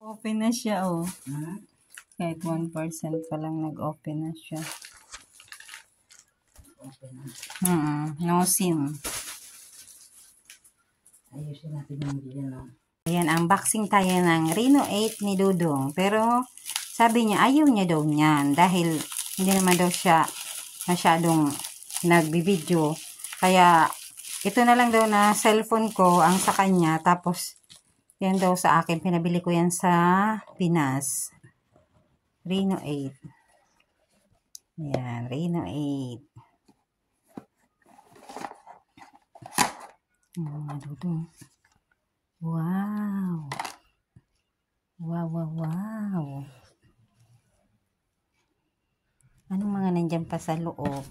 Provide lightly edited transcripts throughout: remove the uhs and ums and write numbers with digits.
Open na siya, oh. Hmm? Kahit 1% pa lang nag-open na siya. Okay na. No SIM. Ayusin natin yung diyan, no? Ayan, unboxing tayo ng Reno 8 ni Dudong. Pero, sabi niya, ayaw niya daw niyan. Dahil, hindi naman daw siya masyadong nagbibideo. Kaya, ito na lang daw na cellphone ko ang sa kanya. Tapos, yan daw sa akin. Pinabili ko yan sa Pinas. Reno 8. Yan, Reno 8. Dudong. Wow. Wow. Anong mga nandyan pa sa loob?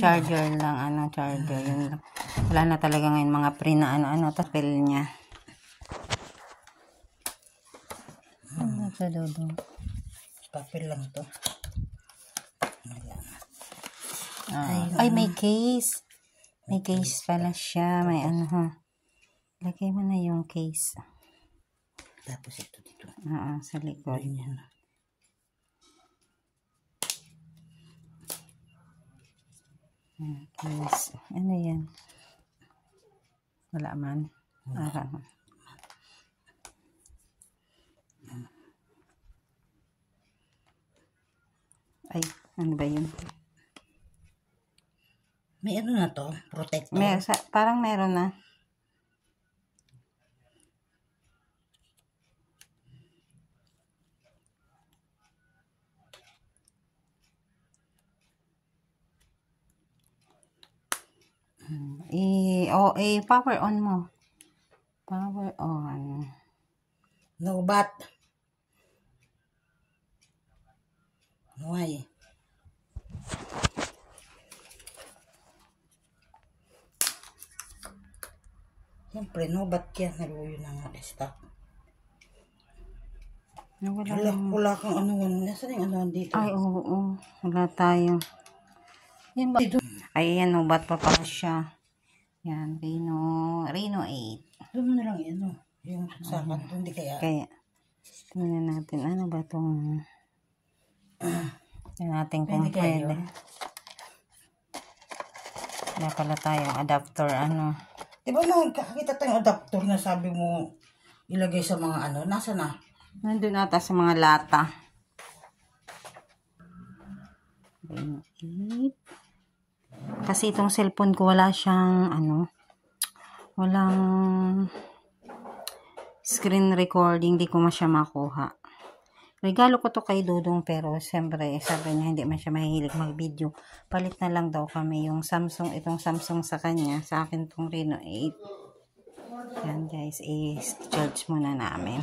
Charger lang, charger. Yun lang. Wala na talaga ngayon mga pre na tapel niya. Ano ito, Dudong? Papel lang to. Ay, may case. May case pala siya. May Lagay mo na yung case. Tapos ito dito. Sa likod. Ganyan. Case. Ano yan? Wala man. Ay, ano ba yun? May ano na to? Protector? Parang meron na. Power on mo. Power on. No bat. Why? Siyempre, no bat yan. Naluyo na nga desktop. Wala kang Nasaan yung dito? Ay, oo. Wala tayo. Yan ba? Ay, yan, no bat pa pala siya. Yan, Reno 8. Doon mo na lang yan, no? Yung saksakan, hindi kaya. Kaya, tingnan natin, ano ba itong, tingnan natin kung pwede. Wala pala tayong adapter, Diba nakakita tayong adapter na sabi mo ilagay sa mga nasa na? Nandun ata sa mga lata. Reno 8. Kasi itong cellphone ko wala siyang walang screen recording, di ko siya makuha. Regalo ko to kay Dudong pero siyempre sabi niya hindi man siya mahihilig mag-video. Palit na lang daw kami yung itong Samsung sa kanya, sa akin tong Reno 8. Yan guys, i-charge muna namin.